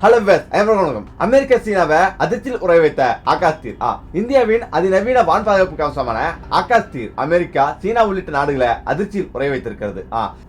Hello வணக்கம். America சீனாவை அதிர்ச்சியில் உரை வைத்த ஆகாஷ் தீர். இந்தியாவின் அதிநவீன வான் பாதுகாப்பு கவசமான ஆகாஷ் தீர் அமெரிக்கா, சீனா உள்ளிட்ட நாடுகளை அதிர்ச்சியில் உரை வைத்திருக்கிறது.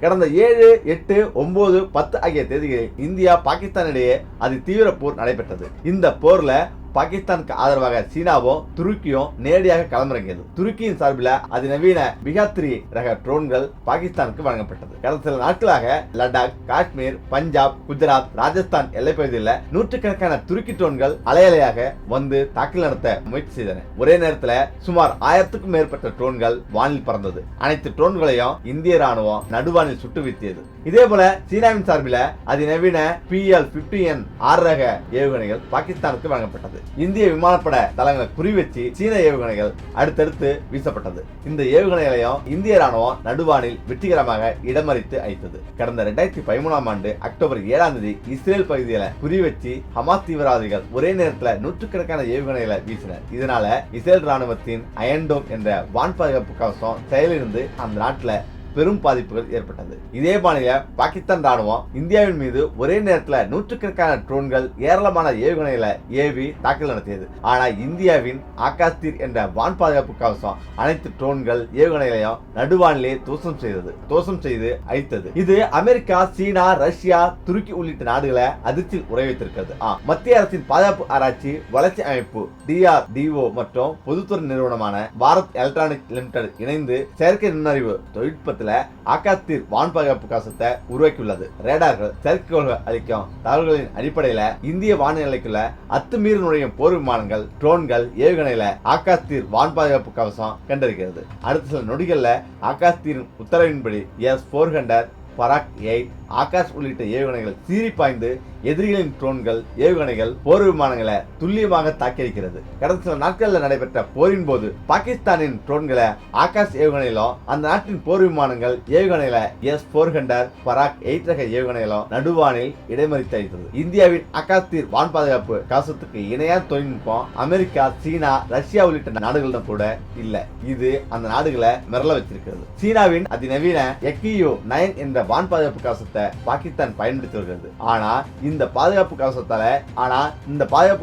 கடந்த 7, 8, 9, 10 ஆகிய தேதிகளில் இந்தியா, பாகிஸ்தான் இடையே அதி தீவிர போர் நடைபெற்றது. இந்த போர்ல பாகிஸ்தானுக்கு ஆதரவாக சீனாவும் துருக்கியும் நேரடியாக களமிறங்கியது. துருக்கியின் சார்பில் அதிநவீன பிகாத்ரி ரக ட்ரோன்கள் பாகிஸ்தானுக்கு வழங்கப்பட்டது. கடந்த சில நாட்களாக லடாக், காஷ்மீர், பஞ்சாப், குஜராத், ராஜஸ்தான் எல்லைப்பகுதியில் நூற்றுக்கணக்கான துருக்கி ட்ரோன்கள் அலையலையாக வந்து தாக்குதல் நடத்த முயற்சி செய்தன. ஒரே நேரத்தில் சுமார் 1000க்கும் மேற்பட்ட ட்ரோன்கள் வானில் பறந்தது. அனைத்து ட்ரோன்களையும் இந்திய ராணுவம் நடுவானில் சுட்டு வீழ்த்தியது. இதேபோல சீனாவின் சார்பில் அதிநவீன PL-50N 6 ரக ஏவுகணைகள் பாகிஸ்தானுக்கு வழங்கப்பட்டது. இந்திய விமானப்பட தளங்களை குறிவச்சு சீன ஏவுகணைகள் அடுத்தடுத்து வீசப்பட்டது. இந்த ஏவுகணைகளையும் இந்திய ராணுவம் நடுவானில் வெற்றிகரமாக இடமறித்து அழித்தது. கடந்த 2013ஆம் ஆண்டு அக்டோபர் 7ஆம் தேதி இஸ்ரேல் பகுதிகளை குறிவச்சு ஹமாஸ் தீவிரவாதிகள் ஒரே நேரத்தில் நூற்றுக்கணக்கான ஏவுகணைகளை வீசினர். இதனால இஸ்ரேல் ராணுவத்தின் அயன் டோம் என்ற வான் பாதுகாப்பு கவசம் செயலிருந்து அந்த நாட்டில் பெரும் பாதிப்புகள் ஏற்பட்டது. இதே பாணியில பாகிஸ்தான் ராணுவம் இந்தியாவின் மீது ஒரே நேரத்தில் நூற்றுக்கணக்கான ட்ரோன்கள், ஏராளமான ஏவுகணைகளை ஏவி தாக்குதல் நடத்தியது. ஆனால் இந்தியாவின் ஆகாஷ் தீர் என்ற வான் பாதுகாப்பு கவசம் அனைத்து ட்ரோன்கள், ஏவுகணைகளையும் நடுவானிலே தோசம் செய்து அழித்தது. இது அமெரிக்கா, சீனா, ரஷ்யா, துருக்கி உள்ளிட்ட நாடுகளை அதிர்ச்சியில் உரை வைத்திருக்கிறது. மத்திய அரசின் பாதுகாப்பு ஆராய்ச்சி வளர்ச்சி அமைப்பு DRDO மற்றும் பொதுத்துறை நிறுவனமான பாரத் எலக்ட்ரானிக்ஸ் லிமிடெட் இணைந்து செயற்கை நுண்ணறிவு தொழில்நுட்ப ஆகாஷ் தீர் வான் பாதுகாப்பு கவசத்தை உருவாக்கியுள்ளது. ரேடார்கள், செயற்கைக்கோள்கள் அளிக்கும் தகவல்களின் அடிப்படையில் இந்திய வானிலைக்குள்ள அத்துமீறி நுழையும் போர் விமானங்கள், ட்ரோன்கள், ஏவுகணைகளை ஆகாஷ் தீர் வான் பாதுகாப்பு கவசம் கண்டறிகிறது. அடுத்த சில நொடிகள்ல ஆகாஷ் தீரின் உத்தரவின்படி S-400, பராக் 8, ஆகாஷ் உள்ளிட்ட ஏவுகணைகள் சீறி பாய்ந்து எதிரிகளின் ட்ரோன்கள், ஏவுகணைகள், போர் விமானங்களை துல்லியமாக தாக்கியிருக்கிறது. கடந்த சில நாட்களில் நடைபெற்ற போரின் போது பாகிஸ்தானின் ட்ரோன்களை ஆகாஷ் ஏவுகணையிலும், அந்த நாட்டின் போர் விமானங்கள், ஏவுகணைகளை S-400, பராக் 8 ரக ஏவுகணைகளும் நடுவானில் இடைமறித்து அளித்தது. இந்தியாவின் ஆகாஷ் தீர் வான் பாதுகாப்பு கவசத்துக்கு இணையான தொழில்நுட்பம் அமெரிக்கா, சீனா, ரஷ்யா உள்ளிட்ட நாடுகளிடம் கூட இல்ல. இது அந்த நாடுகளை மிரள வச்சிருக்கிறது. சீனாவின் அதிநவீன EQ-9 என்ற வான் பாதுகாப்பு கவசத்தை பாகிஸ்தான் பயன்படுத்தி வருகிறது. ஆனா இந்த பாதுகாப்பு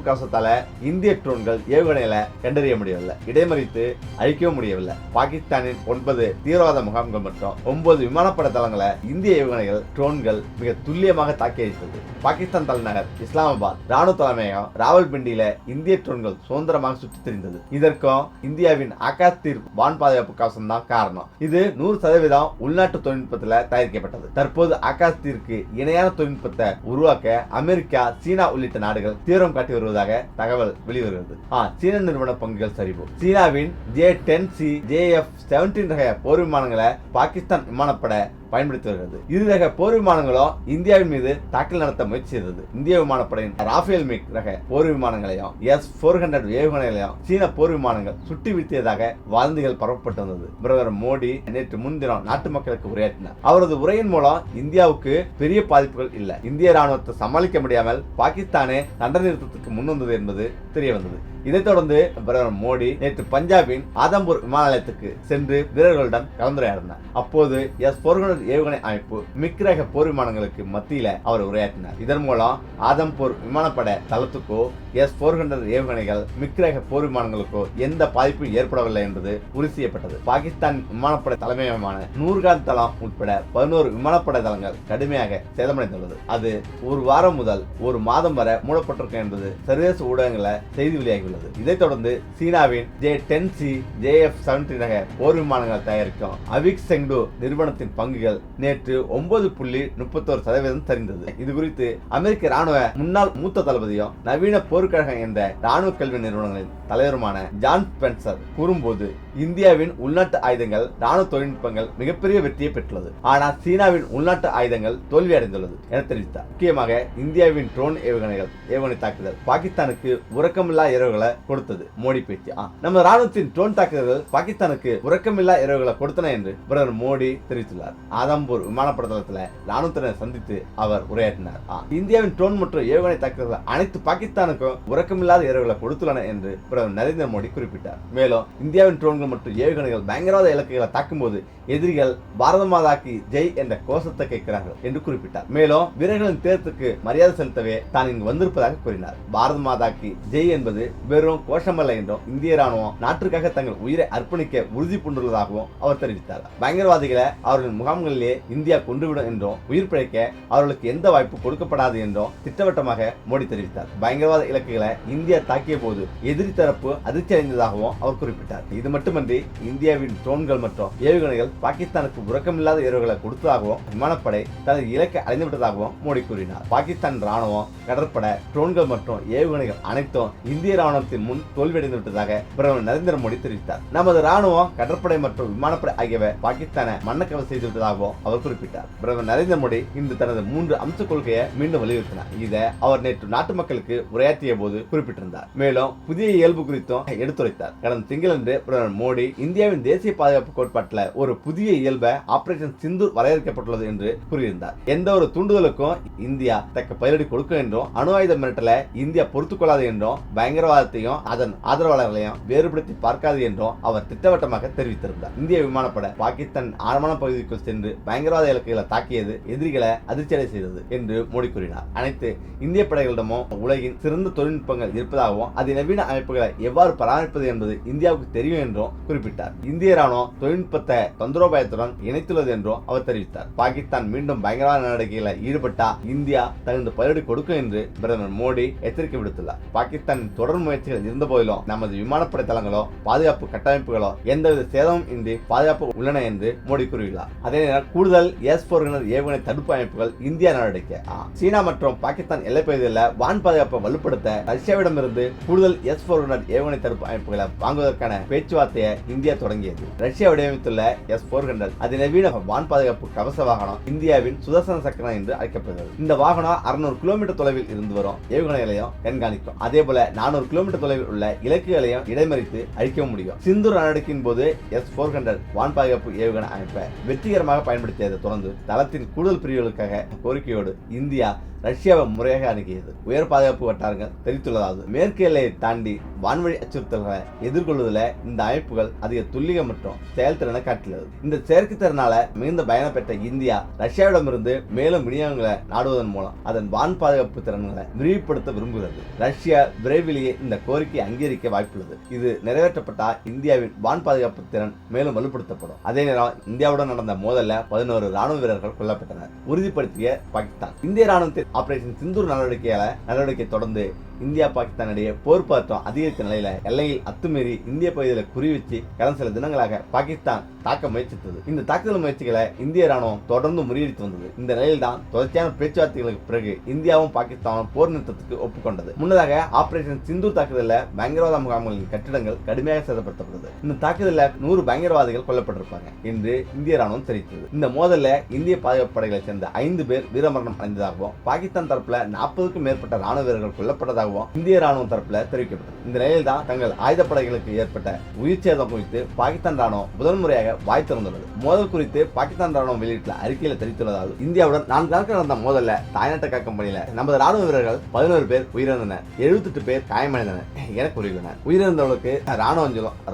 கவசத்தால இந்திய ட்ரோன்கள், ஏவுகணைகளை கண்டறிய முடியவில்லை, இடைமறித்து அழிக்கவும் முடியவில்லை. பாகிஸ்தானின் 9 தீவிரவாத முகாம்கள் மற்றும் 9 விமானப்பட தளங்களை இந்திய ஏவுகணைகள், ட்ரோன்கள் மிக துல்லியமாக தாக்கி அழித்தது. பாகிஸ்தான் தலைநகர் இஸ்லாமாபாத், ராணுவ தலைமையகம் ராவல்பிண்டியில இந்திய ட்ரோன்கள் சுதந்திரமாக சுற்றி திரிந்தது. இதற்கும் இந்தியாவின் ஆகாஷ் தீர் வான் பாதுகாப்பு கவசம் தான் காரணம். இது 100% உள்நாட்டு தொழில்நுட்பத்தில் தயாரிக்கப்பட்டது. தற்போது ஆகாஷ் தீர்க்கு இணையான தொழில்நுட்பத்தை உருவாக்க அமெரிக்கா, சீனா உள்ளிட்ட நாடுகள் தீவிரம் காட்டி வருவதாக தகவல் வெளிவருகிறது. சீன நிறுவன பங்குகள் சரிவு. சீனாவின் J-10C, JF-17 ரக போர் விமானங்களை பாகிஸ்தான் விமானப்பட பயன்படுத்தி வருகிறது. இரு ரக போர் விமானங்களும் இந்தியாவின் மீது தாக்குதல் நடத்த முயற்சி செய்தது. இந்திய விமானப்படையின் ராஃபேல் மிக் ரக போர் விமானங்களையும் S-400 ஏவுகணைகளையும் சீன போர் விமானங்கள் சுட்டி வீழ்த்தியதாக வதந்திகள் பரப்பப்பட்டு வந்தது. பிரதமர் மோடி நேற்று முன்தினம் நாட்டு மக்களுக்கு உரையாற்றினார். அவரது உரையின் மூலம் இந்தியாவுக்கு பெரிய பாதிப்புகள் இல்லை, இந்திய ராணுவத்தை சமாளிக்க முடியாமல் பாகிஸ்தானே சண்டை நிறுத்தத்துக்கு முன் வந்தது என்பது தெரிய வந்தது. இதைத் தொடர்ந்து பிரதமர் மோடி நேற்று பஞ்சாபின் ஆதம்பூர் விமான நிலையத்துக்கு சென்று வீரர்களுடன் கலந்துரையாடினார். அப்போது S-400 ஏவுகணை அமைப்பு மிக் ரக போர் விமானங்களுக்கு மத்தியில அவர் உரையாற்றினார். இதன் மூலம் ஆதம்பூர் விமானப்பட தளத்துக்கோ S-400 ஏவுகணைகள், மிக் ரக போர் விமானங்களுக்கோ எந்த பாதிப்பும் ஏற்படவில்லை என்பது உறுதி செய்யப்பட்டது. பாகிஸ்தான் விமானப்பட தலைமையகமான நூர்கான் தளம் உட்பட 11 விமானப்பட தளங்கள் கடுமையாக சேதமடைந்துள்ளது. அது ஒரு வாரம் முதல் ஒரு மாதம் வரை மூடப்பட்டிருக்கும் என்பது சர்வதேச ஊடகங்களில் செய்தி வெளியாகியுள்ளது. இதைத் தொடர்ந்து சீனாவின் J-10C, JF-17 ரக போர் விமானங்கள் தயாரிக்கும் அவிக் செங்டு நிறுவனத்தின் பங்குகள் நேற்று 9.31% சரிந்தது. இது குறித்து அமெரிக்க ராணுவ முன்னாள் மூத்த தளபதியும் நவீன போர்க்கழகம் என்ற ராணுவ கல்வி நிறுவனங்களின் தலைவருமான ஜான் ஸ்பென்சர் கூறும்போது, இந்தியாவின் உள்நாட்டு ஆயுதங்கள், ராணுவ தொழில்நுட்பங்கள் மிகப்பெரிய வெற்றியை பெற்றுள்ளது. ஆனால் சீனாவின் உள்நாட்டு ஆயுதங்கள் தோல்வி அடைந்துள்ளது என தெரிவித்தார். முக்கியமாக இந்தியாவின் ட்ரோன் ஏவுகணை தாக்குதல் பாகிஸ்தானுக்கு உறக்கமில்லா இரவுகளை ஏவுகளை கொடுத்தது மோடி பேச்சு. நம்ம ராணுவத்தின் ட்ரோன் தாக்குதல்கள் பாகிஸ்தானுக்கு உறக்கமில்லா இரவுகளை கொடுத்தன என்று பிரதமர் மோடி தெரிவித்துள்ளார். ஆதம்பூர் விமானப்பட தளத்தில் ராணுவத்தினரை சந்தித்து அவர் உரையாற்றினார். இந்தியாவின் ட்ரோன் மற்றும் ஏவுகணை தாக்குதல்கள் அனைத்து பாகிஸ்தானுக்கும் உறக்கமில்லாத இரவுகளை கொடுத்துள்ளன என்று பிரதமர் நரேந்திர மோடி குறிப்பிட்டார். மேலும் இந்தியாவின் ட்ரோன்கள் மற்றும் ஏவுகணைகள் பயங்கரவாத இலக்குகளை தாக்கும் போது எதிரிகள் பாரத மாதாக்கு ஜெய் என்ற கோஷத்தை கேட்கிறார்கள் என்று குறிப்பிட்டார். மேலும் வீரர்களின் தேர்தலுக்கு மரியாதை செலுத்தவே தான் இங்கு வந்திருப்பதாக கூறினார். பாரத மாதாக்கு ஜெய் என்பது வெறும் கோஷமல்ல என்றும் இந்திய ராணுவம் நாட்டிற்காக தங்கள் உயிரை அர்ப்பணிக்க உறுதி பூண்டுள்ளதாகவும் அவர் தெரிவித்தார். பயங்கரவாதிகளை அவர்களின் முகாம்களிலே இந்தியா கொன்றுவிடும் என்றும் உயிர் பிழைக்க அவர்களுக்கு எந்த வாய்ப்பு கொடுக்கப்படாது என்றும் திட்டவட்டமாக மோடி தெரிவித்தார். பயங்கரவாத இலக்குகளை இந்தியா தாக்கிய போது எதிரி தரப்பு அதிர்ச்சி அடைந்ததாகவும் அவர் குறிப்பிட்டார். இது மட்டுமின்றி இந்தியாவின் ட்ரோன்கள் மற்றும் ஏவுகணைகள் பாகிஸ்தானுக்கு உறக்கமில்லாத இரவுகளை கொடுத்ததாகவும் விமானப்படை தனது இலக்கை அடைந்துவிட்டதாகவும் மோடி கூறினார். பாகிஸ்தான் ராணுவம், கடற்படை, ட்ரோன்கள் மற்றும் ஏவுகணைகள் அனைத்தும் இந்திய ராணுவத்தின் முன் தோல்வியடைந்து விட்டதாக பிரதமர் நரேந்திர மோடி தெரிவித்தார். நமது ராணுவம், கடற்படை மற்றும் விமானப்படை ஆகியவை பாகிஸ்தானை மண்ணக்கவர் செய்து விட்டதாகவும் அவர் குறிப்பிட்டார். பிரதமர் நரேந்திர மோடி இன்று தனது 3 அம்ச கொள்கையை மீண்டும் வலியுறுத்தினார். இதை அவர் நேற்று நாட்டு மக்களுக்கு உரையாற்றிய போது குறிப்பிட்டிருந்தார். மேலும் புதிய இயல்பு குறித்தும் எடுத்துரைத்தார். கடந்த திங்களன்று பிரதமர் மோடி இந்தியாவின் தேசிய பாதுகாப்பு கோட்பாட்டில் ஒரு புதிய இயல்பை ஆபரேஷன் சிந்தூர் வரையறுக்கப்பட்டுள்ளது என்று கூறியிருந்தார். எந்த ஒரு தூண்டுதலுக்கும் இந்தியா தக்க பதிலடி கொடுக்கும் என்றும், அணு ஆயுத மிரட்டலை இந்தியா பொறுத்துக் கொள்ளாது என்றும், பயங்கரவாதத்தையும் அதன் ஆதரவாளர்களையும் வேறுபடுத்தி பார்க்காது என்றும் அவர் திட்டவட்டமாக தெரிவித்திருந்தார். இந்திய விமானப்படை பாகிஸ்தான் ஆழமான பகுதிக்குள் சென்று பயங்கரவாத இலக்குகளை தாக்கியது எதிரிகளை அதிர்ச்சியடை செய்தது என்று மோடி கூறினார். அனைத்து இந்திய படைகளிடமும் உலகின் சிறந்த தொழில்நுட்பங்கள் இருப்பதாகவும் அதிநவீன அமைப்புகளை எவ்வாறு பராமரிப்பது என்பது இந்தியாவுக்கு தெரியும் என்றும் குறிப்பிட்டார். இந்திய ராணுவம் தொழில்நுட்பத்தை தந்திரோபாயத்துடன் இணைத்துள்ளது என்றும் அவர் தெரிவித்தார். பாகிஸ்தான் மீண்டும் பயங்கரவாத நடவடிக்கைகளில் ஈடுபட்டா இந்தியா தகுந்த பதிலடி கொடுக்கும் என்று பிரதமர் மோடி எச்சரிக்கை விடுத்துள்ளார். பாகிஸ்தானின் தொடர் முயற்சிகள் இருந்த போதிலும் நமது விமானப்படை தளங்களோ பாதுகாப்பு கட்டமைப்புகளோ எந்தவித சேதமும் இன்றி பாதுகாப்பு உள்ளன என்று மோடி கூறியுள்ளார். அதே நேரம் கூடுதல் S-400 ஏவுகணை தடுப்பு அமைப்புகள் இந்தியா நடவடிக்கை. சீனா மற்றும் பாகிஸ்தான் எல்லைப்பகுதியில் வான் பாதுகாப்பை வலுப்படுத்த ரஷ்யாவிடமிருந்து கூடுதல் S-400 ஏவுகணை தடுப்பு அமைப்புகளை வாங்குவதற்கான பேச்சுவார்த்தையை இந்தியா தொடங்கியது. ரஷ்யா வடிவமைத்துள்ள S-400 அதிநவீன வான் பாதுகாப்பு கவச வாகனம் இந்தியாவின் சுதர்சன சக்கரம் என்று அழைக்கப்படுகிறது. இந்த வாகனம் 600 கிலோமீட்டர் தொலைவில் இருந்து வரும் ஏவுகணைகளையும் கண்காணிக்கும். அதே போல 400 கிலோமீட்டர் தொலைவில் உள்ள இலக்குகளையும் இடைமறித்து அழிக்க முடியும். சிந்தூர் நடவடிக்கையின் போது S-400 வான் பாதுகாப்பு ஏவுகணை அமைப்பை வெற்றிகரமாக பயன்படுத்தியதை தொடர்ந்து தளத்தின் கூடுதல் பிரிவுகளுக்காக கோரிக்கையோடு இந்தியா ரஷ்யாவை முறையாக அணுகியது. உயர் பாதுகாப்பு வட்டாரங்கள் தெரிவித்துள்ளதாவது மேற்கு எல்லையை தாண்டி வான்வழி அச்சுறுத்தல்களை எதிர்கொள்வதில் இந்த அமைப்புகள் அதிக துல்லியம் மற்றும் செயல்திறனை காட்டியுள்ளது. இந்த செயற்கைத்திறனால மிகுந்த பயணம் பெற்ற இந்தியா ரஷ்யாவிடமிருந்து மேலும் விநியோகங்களை நாடுவதன் மூலம் அதன் வான் பாதுகாப்பு திறன்களை விரிவுபடுத்த விரும்புகிறது. ரஷ்யா விரைவிலேயே இந்த கோரிக்கையை அங்கீகரிக்க வாய்ப்புள்ளது. இது நிறைவேற்றப்பட்டால் இந்தியாவின் வான் பாதுகாப்பு திறன் மேலும் வலுப்படுத்தப்படும். அதே நேரம் இந்தியாவுடன் நடந்த மோதல்ல 11 ராணுவ வீரர்கள் கொல்லப்பட்டனர் உறுதிப்படுத்திய பாகிஸ்தான். இந்திய ராணுவத்தின் ஆபரேஷன் சிந்தூர் நடவடிக்கை தொடர்ந்து இந்தியா பாகிஸ்தான் இடையே போர் பதற்றம் அதிகரித்த நிலையில எல்லையில் அத்துமீறி இந்திய பகுதியில் குறிவச்சு கடந்த சில தினங்களாக பாகிஸ்தான் தாக்க முயற்சித்தது. இந்த தாக்குதல் முயற்சிகளை இந்திய ராணுவம் தொடர்ந்து முறியடித்து வந்தது. இந்த நிலையில் தான் தொடர்ச்சியான பேச்சுவார்த்தைகளுக்கு பிறகு இந்தியாவும் பாகிஸ்தானும் போர் நிறுத்தத்துக்கு ஒப்புக்கொண்டது. முன்னதாக ஆபரேஷன் சிந்தூர் தாக்குதலில் பயங்கரவாத முகாம்களின் கட்டிடங்கள் கடுமையாக சேதப்படுத்தப்பட்டது. இந்த தாக்குதலில் 100 பயங்கரவாதிகள் கொல்லப்பட்டிருப்பாங்க என்று இந்திய ராணுவம் தெரிவித்தது. இந்த மோதல்ல இந்திய பாதுகாப்பு படைகளை சேர்ந்த 5 பேர் வீரமரணம் அடைந்ததாகவும் பாகிஸ்தான் தரப்புல 40க்கும் மேற்பட்ட ராணுவ வீரர்கள் கொல்லப்பட்டதாக இந்திய ராணுவம் தரப்புல தெரிவிக்கப்பட்டது. இந்த நிலையில் தான் தங்கள் ஆயுதப்படைகளுக்கு ஏற்பட்ட உயிர் சேதம் குறித்து பாகிஸ்தான் ராணுவம் முதன்முறையாக வாய் திறந்துள்ளது. மோதல் குறித்து பாகிஸ்தான் ராணுவம் வெளியிட்டுள்ள அறிக்கையில் தெரிவித்துள்ளதாவது இந்தியாவுடன் 4 நாட்கள் நடந்த மோதல்ல தாய்நாட்டை காக்கும் பணியில நமது ராணுவ வீரர்கள் 11 பேர் உயிரிழந்தனர், 78 பேர் காயமடைந்தனர் என கூறியுள்ளனர். உயிரிழந்தவர்களுக்கு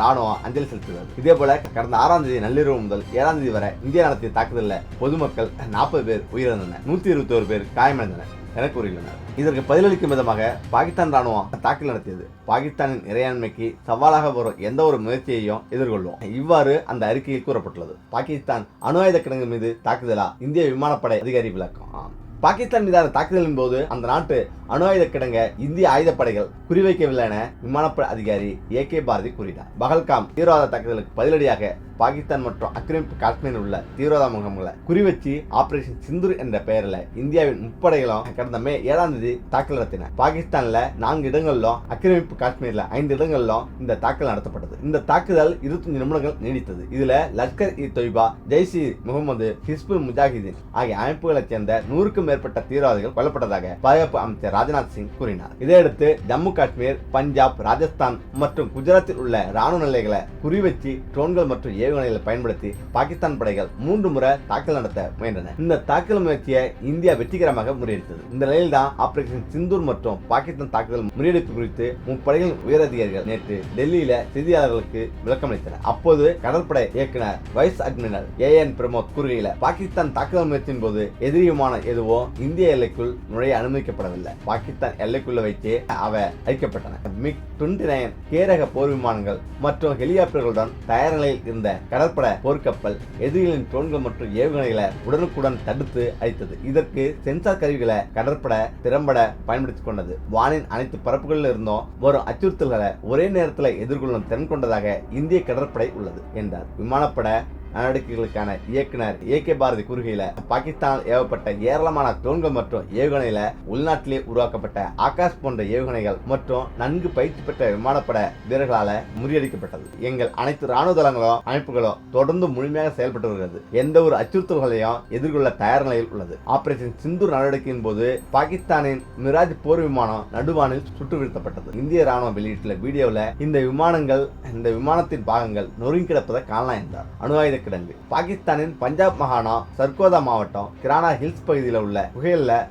ராணுவம் அஞ்சலி செலுத்துகிறது. இதே போல கடந்த 6ஆம் தேதி நள்ளிரவு முதல் 7ஆம் தேதி வரை இந்தியா நடத்திய தாக்குதலில் பொதுமக்கள் 40 பேர் உயிரிழந்தனர், 121 பேர் காயமடைந்தனர் என கூறியுள்ளனர். இதற்கு பதிலளிக்கும் விதமாக பாகிஸ்தான் ராணுவம் தாக்குதல் நடத்தியது. பாகிஸ்தானின் இறையாண்மைக்கு சவாலாக வரும் எந்த ஒரு முயற்சியையும் எதிர்கொள்வோம். இவ்வாறு அந்த அறிக்கையில் கூறப்பட்டுள்ளது. பாகிஸ்தான் அணு ஆயுத கிடங்கு மீது தாக்குதலா இந்திய விமானப்படை அதிகாரி விளக்கம். பாகிஸ்தான் மீதான தாக்குதலின் போது அந்த நாட்டு அணு ஆயுத கிடங்க இந்திய ஆயுதப்படைகள் குறிவைக்கவில்லை என விமானப்படை அதிகாரி AK பாரதி கூறினார். பகல்காம் தீவிரவாத தாக்குதலுக்கு பதிலடியாக பாகிஸ்தான் மற்றும் ஆக்கிரமிப்பு காஷ்மீரில் உள்ள தீவிரவாத முகாம்களை குறிவச்சு ஆபரேஷன் சிந்தூர் என்ற பெயரில் இந்தியாவின் முப்படைகளும் கடந்த மே 7ஆம் தேதி தாக்குதல் நடத்தின. பாகிஸ்தான்ல 4 இடங்களிலும் ஆக்கிரமிப்பு காஷ்மீர்ல 5 இடங்களிலும் இந்த தாக்குதல் நடத்தப்பட்டது. இந்த தாக்குதல் 25 நிமிடங்கள் நீடித்தது. இதுல லஷ்கர்-இ-தொய்பா, ஜெய்ஷ்-இ முகமது, ஹிஸ்புல் முஜாஹிதீன் ஆகிய அமைப்புகளைச் சேர்ந்த 100க்கும் மேற்பட்ட தீவிரவாதிகள் கொல்லப்பட்டதாக பாதுகாப்பு அமைச்சர் ராஜ்நாத் சிங் கூறினார். இதையடுத்து ஜம்மு காஷ்மீர், பஞ்சாப், ராஜஸ்தான் மற்றும் குஜராத்தில் உள்ள ராணுவ நிலையங்களை குறிவச்சு ட்ரோன்கள் மற்றும் ஏவுகணைகளை பயன்படுத்தி பாகிஸ்தான் படைகள் 3 முறை தாக்குதல் நடத்த முயன்றன. இந்த தாக்குதல் முயற்சியை இந்தியா வெற்றிகரமாக முறியடித்தது. இந்த நிலையில் தான் ஆபரேஷன் சிந்தூர் மற்றும் பாகிஸ்தான் தாக்குதல் முறியடிப்பு குறித்து முப்படைகளின் உயரதிகாரிகள் நேற்று டெல்லியில செய்தியாளர்களுக்கு விளக்கமளித்தனர். அப்போது கடற்படை இயக்குனர் வைஸ் அட்மிரல் ஏஎன் பிரமோத் கூறுகையில், பாகிஸ்தான் தாக்குதல் முயற்சியின் போது எதிரி விமானம் எதுவும் இந்திய எல்லைக்குள் நுழைய அனுமதிக்கப்படவில்லை. பாகிஸ்தான் எல்லைக்குள்ள வைத்து அவை அழிக்கப்பட்டன. மிக் 29 கேரக போர் விமானங்கள் மற்றும் ஹெலிகாப்டர்களுடன் தயார் நிலையில் இருந்த கடற்படை போர்க்கப்பல் எதிரிகளின் ட்ரோன்கள் மற்றும் ஏவுகணைகளை உடனுக்குடன் தடுத்து அழித்தது. இதற்கு சென்சார் கருவிகளை கடற்படை திறம்பட பயன்படுத்திக் கொண்டது. வானின் அனைத்து பரப்புகளில் இருந்தும் வரும் அச்சுறுத்தல்களை ஒரே நேரத்தில் எதிர்கொள்ளும் திறன் கொண்டதாக இந்திய கடற்படை உள்ளது என்றார். விமானப்படை நடவடிக்கைகளுக்கான இயக்குனர் ஏகே பாரதி கூறுகையில, பாகிஸ்தானால் ஏவப்பட்ட ஏராளமான ட்ரோன்கள் மற்றும் ஏவுகணையில உள்நாட்டிலே உருவாக்கப்பட்ட ஆகாஷ் போன்ற ஏவுகணைகள் மற்றும் நன்கு பயிற்சி பெற்ற விமானப்பட வீரர்களால முறியடிக்கப்பட்டது. எங்கள் அனைத்து ராணுவ தளங்களும் அமைப்புகளும் தொடர்ந்து முழுமையாக செயல்பட்டு வருகிறது. எந்த ஒரு அச்சுறுத்தல்களையும் எதிர்கொள்ள தயார் நிலையில் உள்ளது. ஆபரேஷன் சிந்தூர் நடவடிக்கையின் போது பாகிஸ்தானின் மிராஜ் போர் விமானம் நடுவானில் சுட்டு வீழ்த்தப்பட்டது. இந்திய ராணுவம் வெளியிட்டுள்ள வீடியோவில் இந்த விமானத்தின் பாகங்கள் நொறுங்கி கிடப்பதை காணலாம் என்றார். அணு ஆயுத கிடங்கு பாகிஸ்தானின் பஞ்சாப் மாகாணம் சர்கோதா மாவட்டம் கிரானா ஹில்ஸ் பகுதியில் உள்ள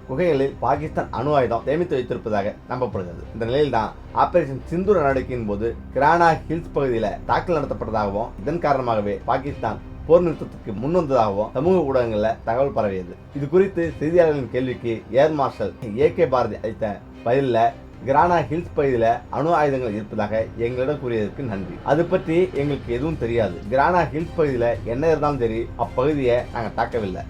குகைகளில் பாகிஸ்தான் அணு ஆயுதம் சேமித்து வைத்திருப்பதாக நம்பப்படுகிறது. இந்த நிலையில் தான் ஆபரேஷன் சிந்தூர் நடவடிக்கையின் போது கிரானா ஹில்ஸ் பகுதியில் தாக்குதல் நடத்தப்பட்டதாகவும் இதன் காரணமாகவே பாகிஸ்தான் போர் நிறுத்தத்துக்கு முன் வந்ததாகவும் சமூக ஊடகங்களில் தகவல் பரவியது. இது குறித்து செய்தியாளர்களின் கேள்விக்கு ஏர் மார்ஷல் ஏகே பாரதி அளித்த பதிலில், கிரானா ஹில்ஸ் பகுதியில் அணு ஆயுதங்கள் இருப்பதாக எங்களிடம் கூறியதற்கு நன்றி. அது பற்றி எங்களுக்கு எதுவும் தெரியாது. கிரானா ஹில்ஸ் பகுதியில் என்ன இருந்தாலும் சரி, அப்பகுதியை நாங்கள் தாக்கவில்லை.